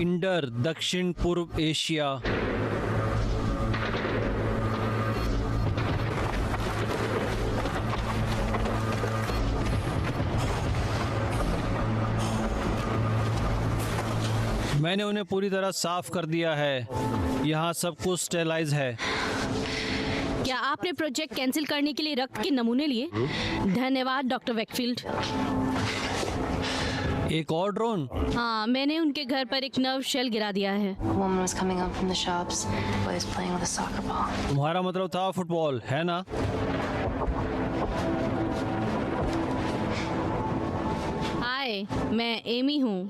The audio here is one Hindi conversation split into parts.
इंडर दक्षिण पूर्व एशिया। मैंने उन्हें पूरी तरह साफ कर दिया है। यहाँ सब कुछ स्टेलाइज है। क्या आपने प्रोजेक्ट कैंसिल करने के लिए रक्त के नमूने लिए? धन्यवाद डॉक्टर वेकफील्ड। एक और ड्रोन? हाँ, मैंने उनके घर पर एक नर्व शेल गिरा दिया है। तुम्हारा मतलब था फुटबॉल, है ना? हाय, मैं एमी हूँ।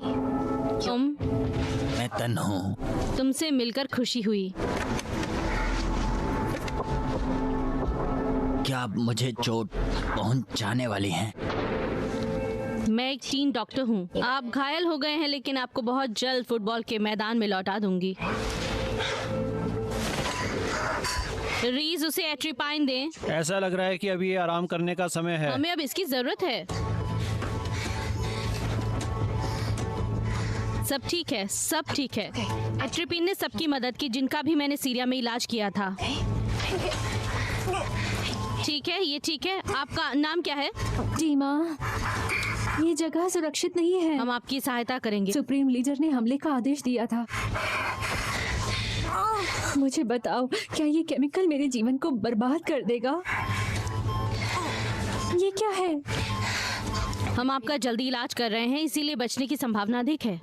तुम? मैं तन हूँ। तुमसे मिलकर खुशी हुई। क्या आप मुझे चोट पहुंचाने वाली हैं? मैं एक टीम डॉक्टर हूँ। आप घायल हो गए हैं, लेकिन आपको बहुत जल्द फुटबॉल के मैदान में लौटा दूंगी। रीज, उसे एट्रिपाइन दें। ऐसा लग रहा है कि अभी ये आराम करने का समय है। हमें अब इसकी जरूरत है। सब ठीक है, सब ठीक है। एट्रिपिन ने सबकी मदद की जिनका भी मैंने सीरिया में इलाज किया था। ठीक है, ये ठीक है। आपका नाम क्या है? डीमा, ये जगह सुरक्षित नहीं है। हम आपकी सहायता करेंगे। सुप्रीम लीडर ने हमले का आदेश दिया था। मुझे बताओ, क्या ये केमिकल मेरे जीवन को बर्बाद कर देगा? ये क्या है? हम आपका जल्दी इलाज कर रहे हैं, इसीलिए बचने की संभावना अधिक है।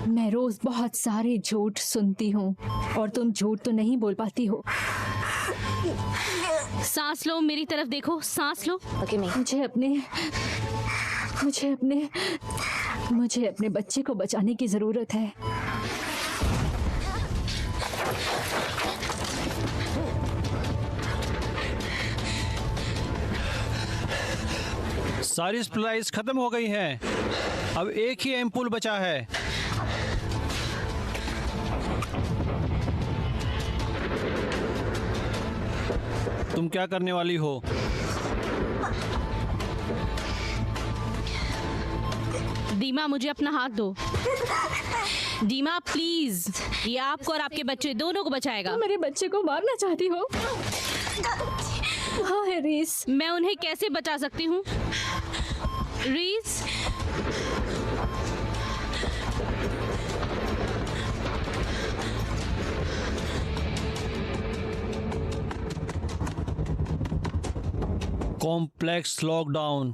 मैं रोज बहुत सारे झूठ सुनती हूँ और तुम झूठ तो नहीं बोल पाती हो। सांस लो, मेरी तरफ देखो, सांस लो। मुझे अपने बच्चे को बचाने की जरूरत है। सारी सप्लाईज खत्म हो गई हैं। अब एक ही एम्पूल बचा है। तुम क्या करने वाली हो? दीमा, मुझे अपना हाथ दो। दीमा प्लीज, ये आपको और आपके बच्चे दोनों को बचाएगा। मेरे बच्चे को मारना चाहती हो? हाँ है रीस। मैं उन्हें कैसे बचा सकती हूँ? रीस, कॉम्प्लेक्स लॉकडाउन।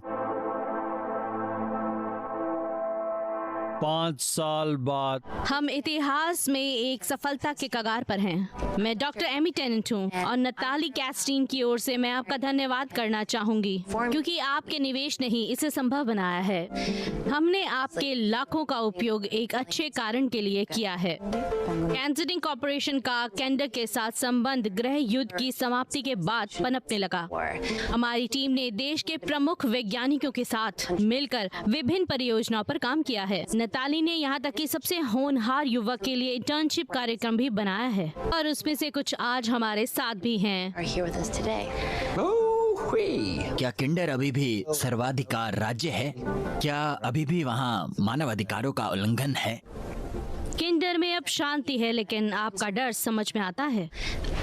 5 साल बाद हम इतिहास में एक सफलता के कगार पर हैं। मैं डॉक्टर एमी टेनेंट हूँ और नताली कैस्टीन की ओर से मैं आपका धन्यवाद करना चाहूंगी, क्योंकि आपके निवेश ने ही इसे संभव बनाया है। हमने आपके लाखों का उपयोग एक अच्छे कारण के लिए किया है। कैंसरिंग कॉर्पोरेशन का केंडर के साथ संबंध गृह युद्ध की समाप्ति के बाद पनपने लगा। हमारी टीम ने देश के प्रमुख वैज्ञानिकों के साथ मिलकर विभिन्न परियोजनाओं पर काम किया है। नताली ने यहाँ तक कि सबसे होनहार युवक के लिए इंटर्नशिप कार्यक्रम भी बनाया है और उसमें से कुछ आज हमारे साथ भी हैं। क्या किंडर अभी भी सर्वाधिकार राज्य है? क्या अभी भी वहाँ मानव अधिकारों का उल्लंघन है? किंडर में अब शांति है, लेकिन आपका डर समझ में आता है।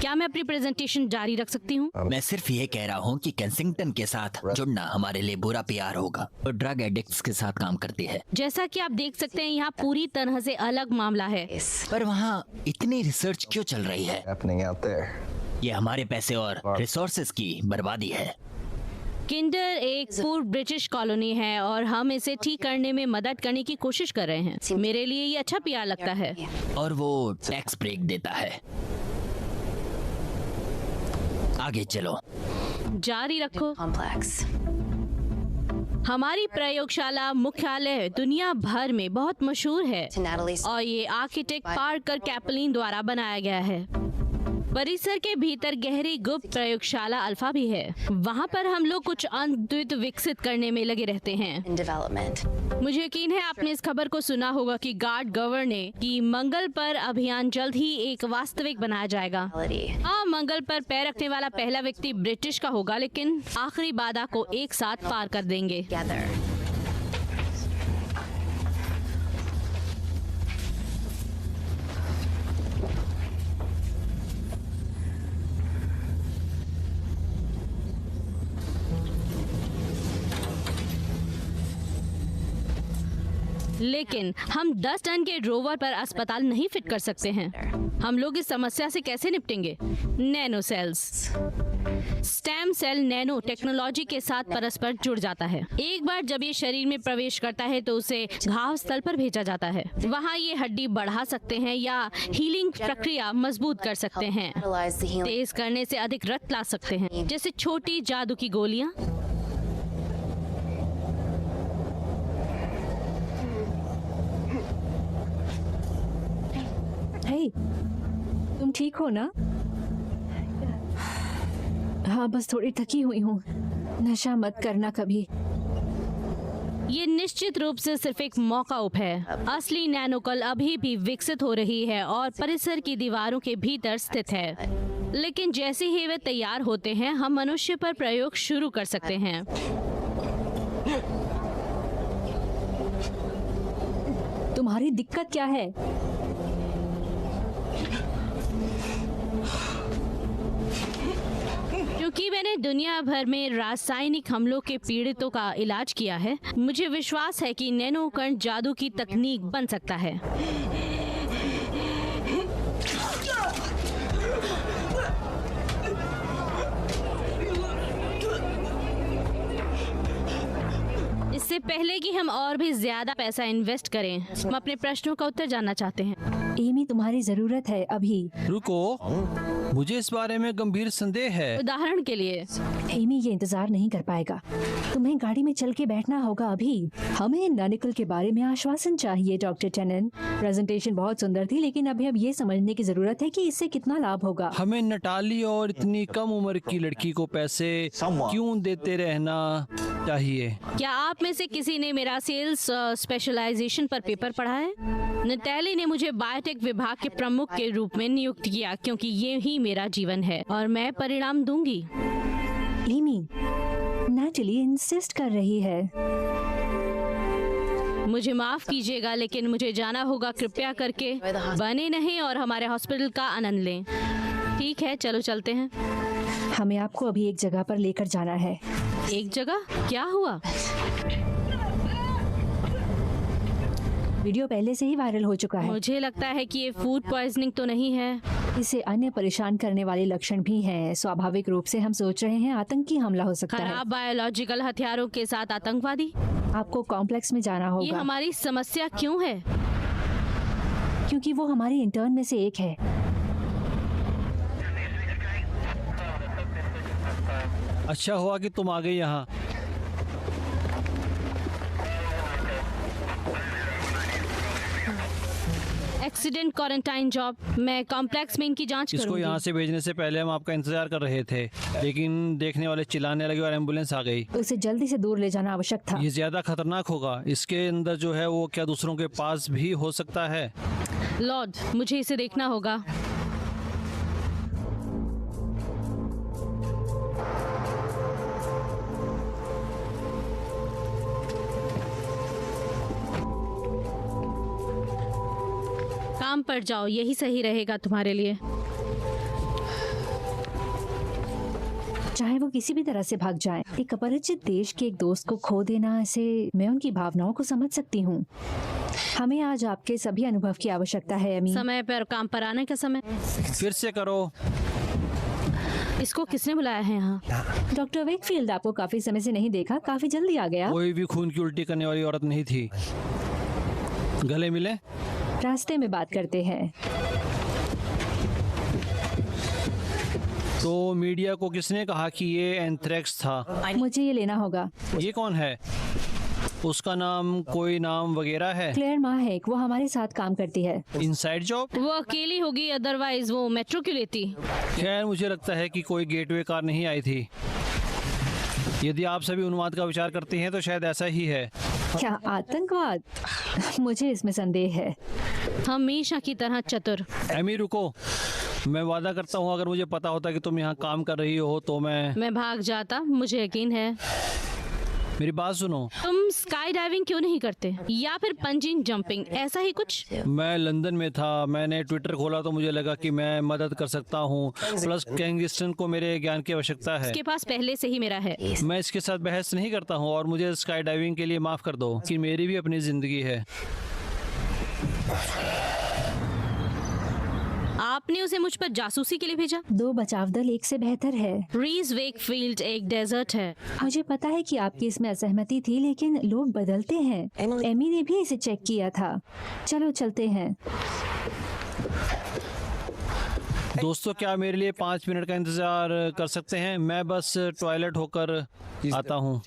क्या मैं अपनी प्रेजेंटेशन जारी रख सकती हूँ? मैं सिर्फ ये कह रहा हूँ कि केंसिंगटन के साथ जुड़ना हमारे लिए बुरा पीआर होगा। वो ड्रग एडिक्ट्स के साथ काम करती है। जैसा कि आप देख सकते हैं, यहाँ पूरी तरह से अलग मामला है। पर वहाँ इतनी रिसर्च क्यों चल रही है? ये हमारे पैसे और रिसोर्सेज की बर्बादी है। किंडर एक पूर्व ब्रिटिश कॉलोनी है और हम इसे ठीक करने में मदद करने की कोशिश कर रहे हैं। मेरे लिए ये अच्छा पीआर लगता है। और वो टैक्स ब्रेक देता है। आगे चलो, जारी रखो। हमारी प्रयोगशाला मुख्यालय दुनिया भर में बहुत मशहूर है और ये आर्किटेक्ट पार्कर कैपलिन द्वारा बनाया गया है। परिसर के भीतर गहरी गुप्त प्रयोगशाला अल्फा भी है। वहाँ पर हम लोग कुछ अद्वित विकसित करने में लगे रहते हैं। मुझे यकीन है आपने इस खबर को सुना होगा कि गार्ड गवर्नर ने कि मंगल पर अभियान जल्द ही एक वास्तविक बनाया जाएगा। हाँ, मंगल पर पैर रखने वाला पहला व्यक्ति ब्रिटिश का होगा, लेकिन आखिरी बाधा को एक साथ पार कर देंगे। लेकिन हम 10 टन के रोवर पर अस्पताल नहीं फिट कर सकते हैं। हम लोग इस समस्या से कैसे निपटेंगे? Nano cells. Stem cell nano technology के साथ परस्पर जुड़ जाता है। एक बार जब ये शरीर में प्रवेश करता है तो उसे घाव स्थल पर भेजा जाता है। वहाँ ये हड्डी बढ़ा सकते हैं या हीलिंग प्रक्रिया मजबूत कर सकते हैं, तेज करने से अधिक रक्त ला सकते हैं, जैसे छोटी जादू की गोलियां। हे, तुम ठीक हो ना? हाँ, बस थोड़ी थकी हुई हूँ। नशा मत करना कभी। ये निश्चित रूप से सिर्फ एक मौका है। असली नैनोकल अभी भी विकसित हो रही है और परिसर की दीवारों के भीतर स्थित है। लेकिन जैसे ही वे तैयार होते हैं, हम मनुष्य पर प्रयोग शुरू कर सकते हैं। तुम्हारी दिक्कत क्या है? क्योंकि मैंने दुनिया भर में रासायनिक हमलों के पीड़ितों का इलाज किया है, मुझे विश्वास है कि नैनो कण जादू की तकनीक बन सकता है। इससे पहले कि हम और भी ज्यादा पैसा इन्वेस्ट करें, हम अपने प्रश्नों का उत्तर जानना चाहते हैं। एमी, तुम्हारी जरूरत है अभी। रुको, मुझे इस बारे में गंभीर संदेह है। उदाहरण के लिए, एमी ये इंतजार नहीं कर पाएगा। तुम्हें गाड़ी में चल के बैठना होगा अभी। हमें नैनिकल के बारे में आश्वासन चाहिए डॉक्टर टेनन। प्रेजेंटेशन बहुत सुंदर थी, लेकिन अभी अब ये समझने की जरूरत है कि इससे कितना लाभ होगा। हमें नटाली और इतनी कम उम्र की लड़की को पैसे क्यों देते रहना चाहिए? क्या आप में से किसी ने मेरा सेल्स स्पेशलाइजेशन पर पेपर पढ़ा है? नटैली ने मुझे बायोटेक विभाग के प्रमुख के रूप में नियुक्त किया क्योंकि ये ही मेरा जीवन है और मैं परिणाम दूंगी। एमी, नैटली इंसिस्ट कर रही है। मुझे माफ कीजिएगा, लेकिन मुझे जाना होगा। कृपया करके बने नहीं और हमारे हॉस्पिटल का आनंद लें। ठीक है, चलो चलते हैं। हमें आपको अभी एक जगह पर लेकर जाना है। एक जगह? क्या हुआ? वीडियो पहले से ही वायरल हो चुका है। मुझे लगता है कि ये फूड पॉइजनिंग तो नहीं है। इसे अन्य परेशान करने वाले लक्षण भी हैं। स्वाभाविक रूप से हम सोच रहे हैं आतंकी हमला हो सकता है। खराब बायोलॉजिकल हथियारों के साथ आतंकवादी। आपको कॉम्प्लेक्स में जाना ये होगा। हमारी समस्या क्यों है? क्योंकि वो हमारे इंटर्न में से एक है। अच्छा हुआ कि तुम आ गई यहाँ। Accident quarantine job. मैं कॉम्प्लेक्स में इनकी जांच इसको करूंगी। यहाँ से भेजने से पहले हम आपका इंतजार कर रहे थे, लेकिन देखने वाले चिल्लाने लगे और एम्बुलेंस आ गई। उसे जल्दी से दूर ले जाना आवश्यक था। ये ज्यादा खतरनाक होगा। इसके अंदर जो है वो क्या दूसरों के पास भी हो सकता है? लॉर्ड, मुझे इसे देखना होगा। काम पर जाओ, यही सही रहेगा तुम्हारे लिए। चाहे वो किसी भी तरह से भाग जाएं। एक अपरिचित देश के एक दोस्त को खो देना, ऐसे मैं उनकी भावनाओं को समझ सकती हूँ। हमें आज आपके सभी अनुभव की आवश्यकता है एमी। समय पर काम पर आने का समय। फिर से करो। इसको किसने बुलाया है यहाँ? डॉक्टर वेकफील्ड, आपको काफी समय से नहीं देखा, काफी जल्दी आ गया। कोई भी खून की उल्टी करने वाली औरत नहीं थी। गले मिले? रास्ते में बात करते हैं। तो मीडिया को किसने कहा कि ये एंथ्रेक्स था? मुझे ये लेना होगा। ये कौन है? उसका नाम, कोई नाम वगैरह है? क्लेयर माहेक, वो हमारे साथ काम करती है। Inside job? वो अकेली होगी, अदरवाइज वो मेट्रो क्यों लेती? खैर, मुझे लगता है कि कोई गेटवे कार नहीं आई थी। यदि आप सभी उन्माद का विचार करती हैं तो शायद ऐसा ही है। क्या आतंकवाद? मुझे इसमें संदेह है। हमेशा की तरह चतुर। एमी रुको, मैं वादा करता हूँ अगर मुझे पता होता कि तुम यहाँ काम कर रही हो तो मैं भाग जाता, मुझे यकीन है। मेरी बात सुनो, तुम स्काई डाइविंग क्यों नहीं करते या फिर पंजिंग जंपिंग, ऐसा ही कुछ? मैं लंदन में था, मैंने ट्विटर खोला तो मुझे लगा कि मैं मदद कर सकता हूँ। प्लस किंगस्टन को मेरे ज्ञान की आवश्यकता है। उसके पास पहले से ही मेरा है। मैं इसके साथ बहस नहीं करता हूँ और मुझे स्काई डाइविंग के लिए माफ कर दो कि मेरी भी अपनी जिंदगी है। आपने उसे मुझ पर जासूसी के लिए भेजा? 2 बचाव दल एक से बेहतर है। रीज वेकफील्ड एक डेजर्ट है। मुझे पता है कि आपकी इसमें असहमति थी, लेकिन लोग बदलते हैं। एमी ने भी इसे चेक किया था। चलो चलते हैं। दोस्तों, क्या मेरे लिए 5 मिनट का इंतजार कर सकते हैं? मैं बस टॉयलेट होकर आता हूँ।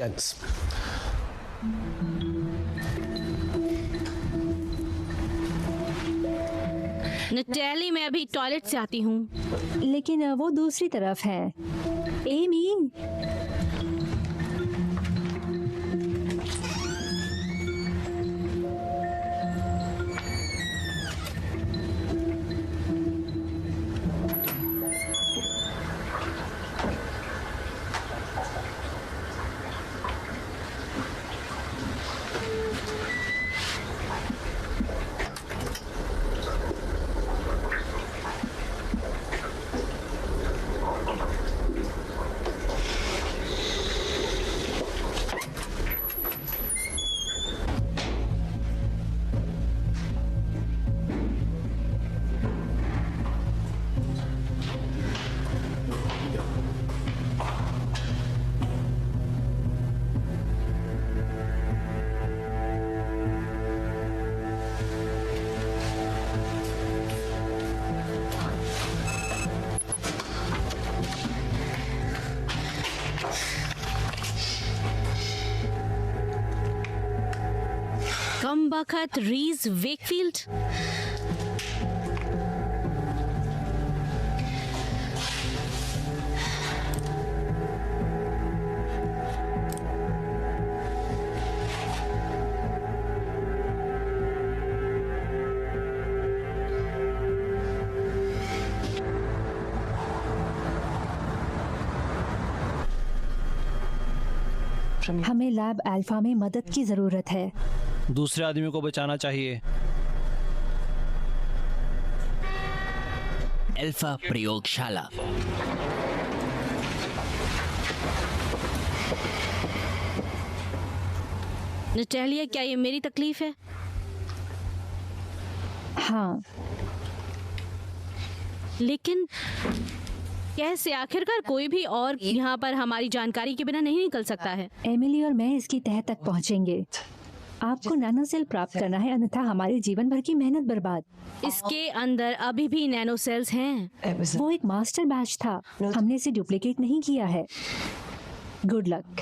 नटैली, मैं अभी टॉयलेट से आती हूँ। लेकिन वो दूसरी तरफ है। एमी, कम बखत रीज वेकफील्ड। हमें लैब अल्फा में मदद की जरूरत है। दूसरे आदमी को बचाना चाहिए। अल्फा प्रयोगशाला। नटैलिया, क्या ये मेरी तकलीफ है? हाँ, लेकिन कैसे? आखिरकार कोई भी और यहाँ पर हमारी जानकारी के बिना नहीं निकल सकता है। एमिली और मैं इसकी तह तक पहुंचेंगे। आपको नैनो सेल प्राप्त करना है, अन्यथा हमारे जीवन भर की मेहनत बर्बाद। इसके अंदर अभी भी नैनो सेल्स हैं। वो एक मास्टर बैच था, हमने इसे डुप्लीकेट नहीं किया है। Good luck.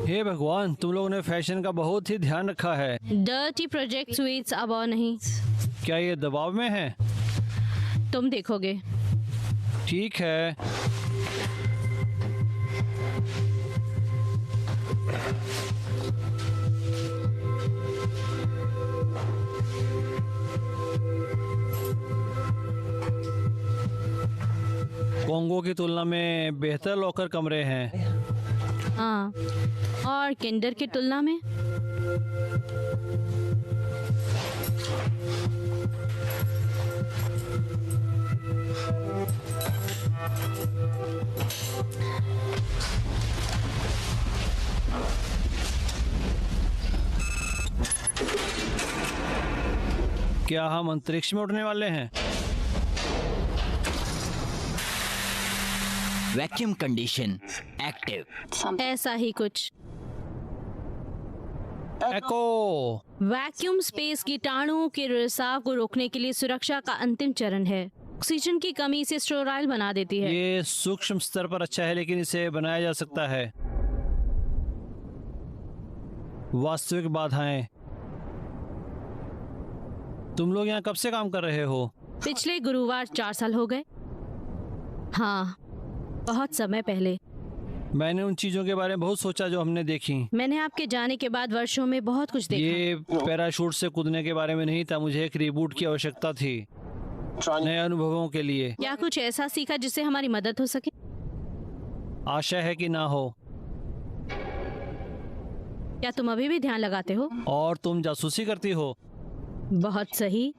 हे भगवान, तुम लोगों ने फैशन का बहुत ही ध्यान रखा है। डर्टी प्रोजेक्ट स्वीट्स अब और नहीं। क्या ये दबाव में है? तुम देखोगे। ठीक है। कोंगो की तुलना में बेहतर लॉकर कमरे हैं। हाँ, और किंडर की तुलना में। क्या हम अंतरिक्ष में उड़ने वाले हैं? Vacuum condition active. ऐसा ही कुछ। एको। वैक्यूम स्पेस कीटाणुओं के रिसाव को रोकने के लिए सुरक्षा का अंतिम चरण है। ऑक्सीजन की कमी इसे स्टेराइल बना देती है। ये सूक्ष्म स्तर पर अच्छा है, लेकिन इसे बनाया जा सकता है। वास्तविक बाधाएं। तुम लोग यहाँ कब से काम कर रहे हो? पिछले गुरुवार 4 साल हो गए। हाँ, बहुत समय पहले। मैंने उन चीजों के बारे में बहुत सोचा जो हमने देखी। मैंने आपके जाने के बाद वर्षों में बहुत कुछ देखा। ये पैराशूट से कूदने के बारे में नहीं था, मुझे एक रिबूट की आवश्यकता थी। नए अनुभवों के लिए। क्या कुछ ऐसा सीखा जिससे हमारी मदद हो सके? आशा है कि ना हो। क्या तुम अभी भी ध्यान लगाते हो? और तुम जासूसी करती हो? बहुत सही।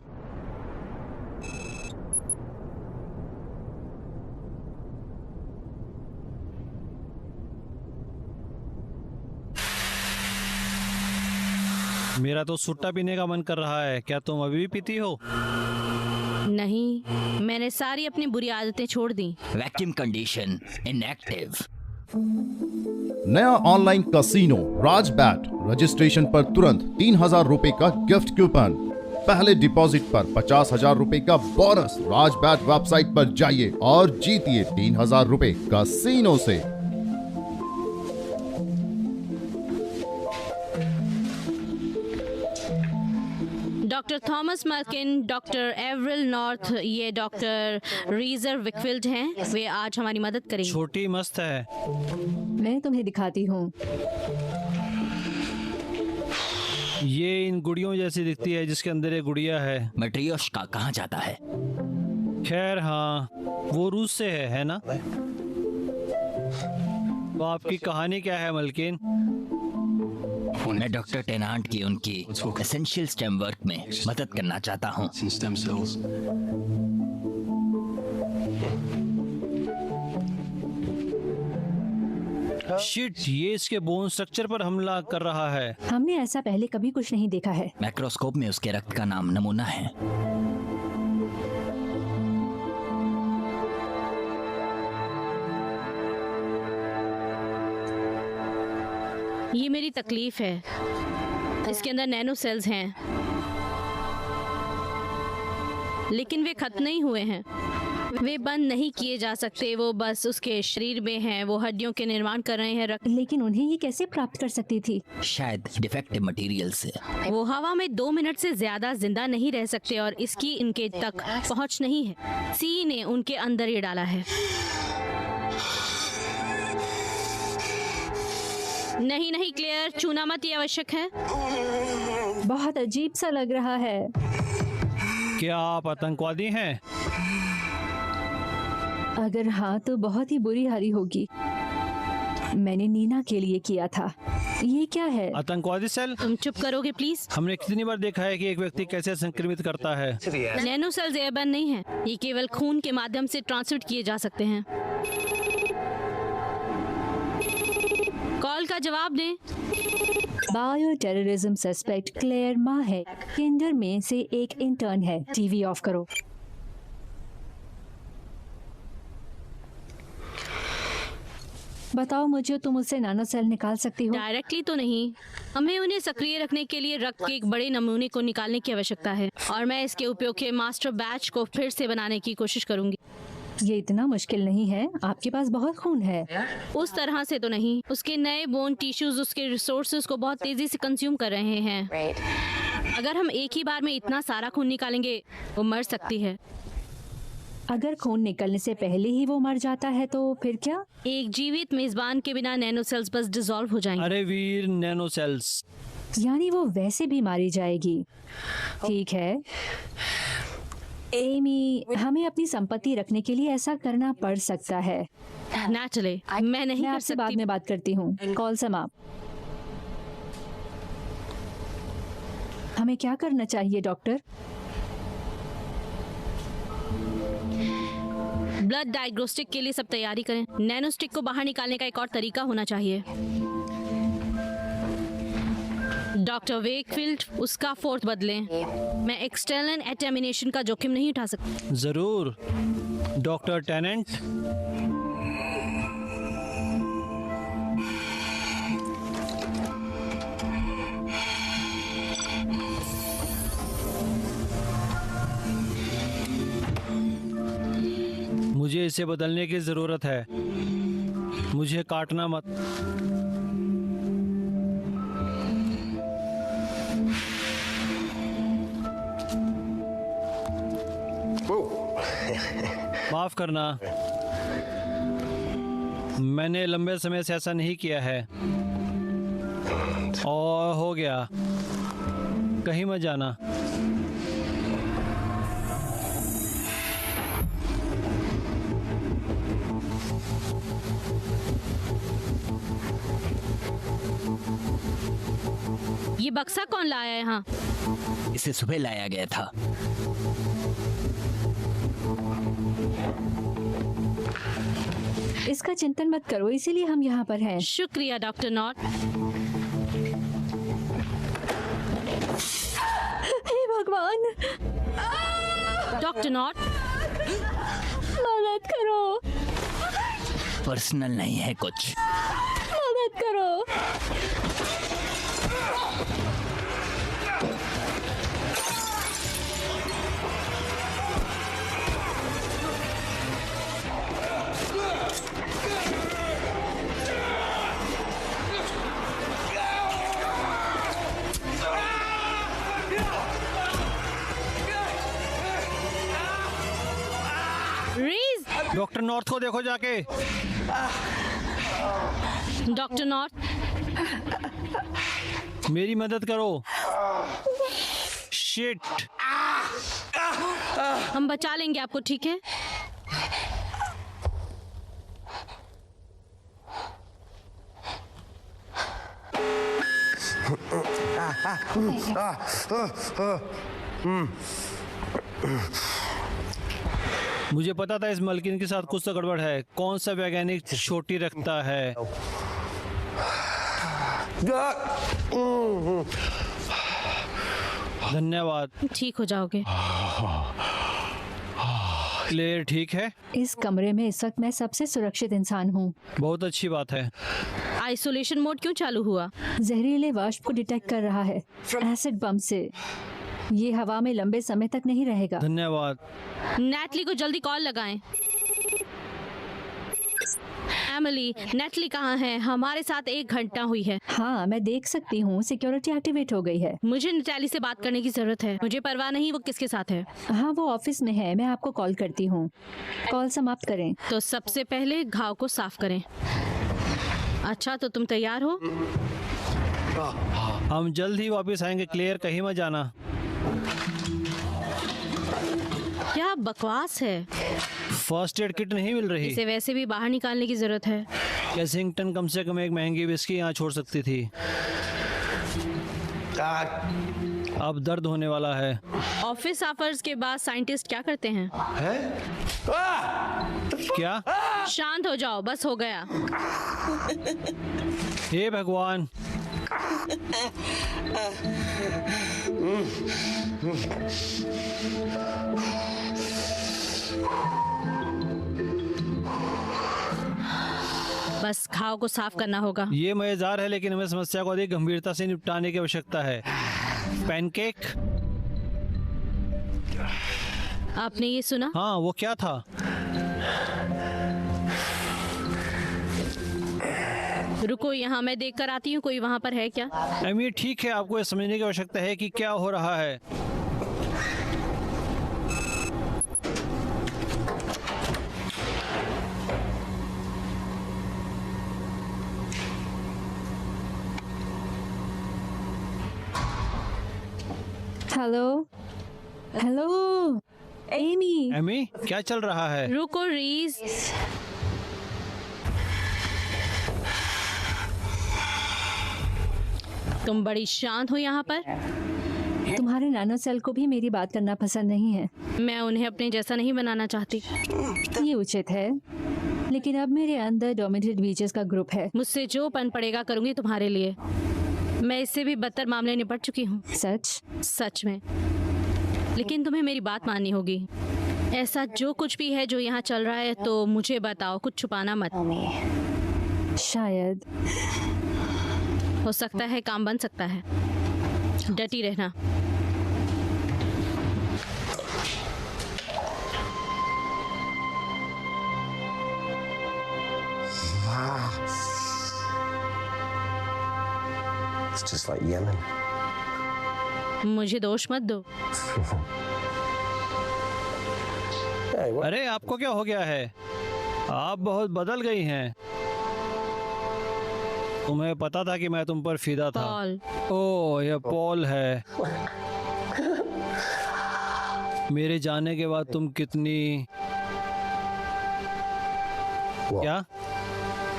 मेरा तो सुट्टा पीने का मन कर रहा है। क्या तुम अभी भी पीती हो? नहीं, मैंने सारी अपनी बुरी आदतें छोड़ दी। Vacuum condition inactive. नया ऑनलाइन कसिनो राजबैट, रजिस्ट्रेशन पर तुरंत 3,000 रुपए का गिफ्ट कूपन, पहले डिपॉजिट पर 50,000 रुपए का बोनस। राजबैट वेबसाइट पर जाइए और जीतिए 3,000 रुपए कसिनो से। Doctor Thomas Merkin, doctor Averil North, ये डॉक्टर रीजर विकफील्ड हैं। वे आज हमारी मदद करेंगे। छोटी मस्त है। मैं तुम्हें दिखाती हूँ। ये इन गुड़ियों जैसी दिखती है जिसके अंदर एक गुड़िया है। मट्रियोश्का कहाँ जाता है? खैर हाँ, वो रूस से है ना? तो आपकी कहानी क्या है मलकिन? मैं डॉक्टर टेनांट की उनकी एसेंशियल स्टेम वर्क में मदद करना चाहता हूँ। in stem cells. शिट, ये इसके बोन स्ट्रक्चर पर हमला कर रहा है। हमने ऐसा पहले कभी कुछ नहीं देखा है। माइक्रोस्कोप में उसके रक्त का नाम नमूना है। ये मेरी तकलीफ है। इसके अंदर नैनो सेल्स हैं, लेकिन वे खत्म नहीं हुए हैं। वे बंद नहीं किए जा सकते। वो बस उसके शरीर में हैं। वो हड्डियों के निर्माण कर रहे हैं। लेकिन उन्हें ये कैसे प्राप्त कर सकती थी? शायद डिफेक्टिव मटेरियल से। वो हवा में 2 मिनट से ज्यादा जिंदा नहीं रह सकते और इसकी इनके तक पहुंच नहीं है। सी ने उनके अंदर ये डाला है। नहीं नहीं क्लेयर, चूना मत, ये आवश्यक है। बहुत अजीब सा लग रहा है। क्या आप आतंकवादी हैं? अगर हाँ तो बहुत ही बुरी हारी होगी। मैंने नीना के लिए किया था। ये क्या है? आतंकवादी सेल? तुम चुप करोगे प्लीज? हमने कितनी बार देखा है कि एक व्यक्ति कैसे संक्रमित करता है। नैनो सेल्स एयरबर्न नहीं है। ये केवल खून के माध्यम से ट्रांसमिट किए जा सकते हैं। कॉल का जवाब दें। बायो टेररिज्म सस्पेक्ट क्लेयर माँ है। किंडर में से एक इंटर्न है। टीवी ऑफ करो। बताओ मुझे, तुम उससे नानो सेल निकाल सकती हो? डायरेक्टली तो नहीं। हमें उन्हें सक्रिय रखने के लिए रक्त के एक बड़े नमूने को निकालने की आवश्यकता है और मैं इसके उपयोग के मास्टर बैच को फिर से बनाने की कोशिश करूंगी। ये इतना मुश्किल नहीं है। आपके पास बहुत खून है। उस तरह से तो नहीं। उसके नए बोन टिश्यूज उसके रिसोर्सेज को बहुत तेजी से कंज्यूम कर रहे हैं। अगर हम एक ही बार में इतना सारा खून निकालेंगे, वो मर सकती है। अगर खून निकलने से पहले ही वो मर जाता है तो फिर क्या? एक जीवित मेजबान के बिना नैनो सेल्स बस डिसॉल्व हो जाएंगे। अरे वीर, नैनो सेल्स। यानी वो वैसे भी मारी जाएगी। ठीक है एमी, हमें अपनी संपत्ति रखने के लिए ऐसा करना पड़ सकता है। ना चले, मैं नहीं मैं कर आपसे बाद सकती। में बात करती हूँ। कॉल समाप्त। हमें क्या करना चाहिए डॉक्टर? ब्लड डायग्नोस्टिक के लिए सब तैयारी करें। नैनो स्टिक को बाहर निकालने का एक और तरीका होना चाहिए। डॉक्टर वेकफील्ड, उसका फोर्थ बदलें। मैं एक्सटर्नल एटेमिनेशन का जोखिम नहीं उठा सकती। जरूर डॉक्टर टेनेंट। मुझे इसे बदलने की जरूरत है। मुझे काटना मत। माफ करना, मैंने लंबे समय से ऐसा नहीं किया है। और हो गया, कहीं मत जाना। ये बक्सा कौन लाया है यहाँ? इसे सुबह लाया गया था। इसका चिंतन मत करो, इसीलिए हम यहाँ पर हैं। शुक्रिया डॉक्टर नॉट। हे भगवान, डॉक्टर नॉट, मदद करो, पर्सनल नहीं है कुछ। मदद करो। रीज, डॉक्टर नॉर्थ को देखो जाके। डॉक्टर नॉट, मेरी मदद करो। शिट। हम बचा लेंगे आपको, ठीक है? मुझे पता था इस मलकिन के साथ कुछ तो गड़बड़ है। कौन सा वैज्ञानिक छोटी रखता है? धन्यवाद। ठीक हो जाओगे। क्लेयर ठीक है? इस कमरे में इस वक्त मैं सबसे सुरक्षित इंसान हूँ। बहुत अच्छी बात है। आइसोलेशन मोड क्यों चालू हुआ? जहरीले वाष्प को डिटेक्ट कर रहा है एसिड बम से। ये हवा में लंबे समय तक नहीं रहेगा। धन्यवाद। नेटली को जल्दी कॉल लगाएं। एमिली, नेटली कहाँ है? हमारे साथ 1 घंटा हुई है। हाँ, मैं देख सकती हूँ, सिक्योरिटी एक्टिवेट हो गई है। मुझे नेटली से बात करने की जरूरत है। मुझे परवाह नहीं वो किसके साथ है। हाँ, वो ऑफिस में है, मैं आपको कॉल करती हूँ। कॉल समाप्त करें। तो सबसे पहले घाव को साफ करें। अच्छा, तो तुम तैयार हो? हम जल्द ही वापस आएंगे। क्लियर, कहीं मत जाना। क्या बकवास है। फर्स्ट एड किट नहीं मिल रही। इसे वैसे भी बाहर निकालने की जरूरत है। कैसिंगटन कम से कम एक महंगी विस्की यहाँ छोड़ सकती थी। अब दर्द होने वाला है। ऑफिस आवर्स के बाद साइंटिस्ट क्या करते हैं? क्या? शांत हो जाओ, बस हो गया। हे भगवान। बस घाव को साफ करना होगा। ये मजेदार है, लेकिन हमें समस्या को अधिक गंभीरता से निपटाने की आवश्यकता है। पैनकेक? आपने ये सुना? हाँ, वो क्या था? रुको, यहाँ मैं देख कर आती हूँ। कोई वहाँ पर है क्या? एमी, ठीक है, आपको यह समझने की आवश्यकता है कि क्या हो रहा है। Hello, hello, Amy. एमी, क्या चल रहा है? रुको रीज। तुम बड़ी शांत हो यहाँ पर। तुम्हारे नैनो सेल को भी मेरी बात करना पसंद नहीं है। मैं उन्हें अपने जैसा नहीं बनाना चाहती। ये उचित है, लेकिन अब मेरे अंदर डोमिनेटेड बीचेस का ग्रुप है। मुझसे जो पन पड़ेगा करूंगी तुम्हारे लिए। मैं इससे भी बदतर मामले निपट चुकी हूँ। सच? सच में। लेकिन तुम्हें मेरी बात माननी होगी। ऐसा जो कुछ भी है जो यहाँ चल रहा है, तो मुझे बताओ, कुछ छुपाना मत। शायद। हो सकता है काम बन सकता है। डटी रहना। It's just like Yemen. मुझे दोष मत दो। Hey, what? अरे, आपको क्या हो गया है? आप बहुत बदल गई हैं। तुम्हें पता था कि मैं तुम पर फिदा था। पॉल। ओह, यह पॉल है। मेरे जाने के बाद तुम कितनी... क्या?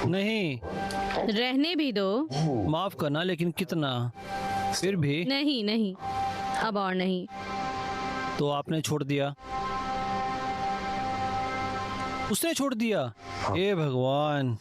नहीं, रहने भी दो। माफ करना, लेकिन कितना? फिर भी नहीं नहीं, अब और नहीं। तो आपने छोड़ दिया? उसने छोड़ दिया? हे भगवान।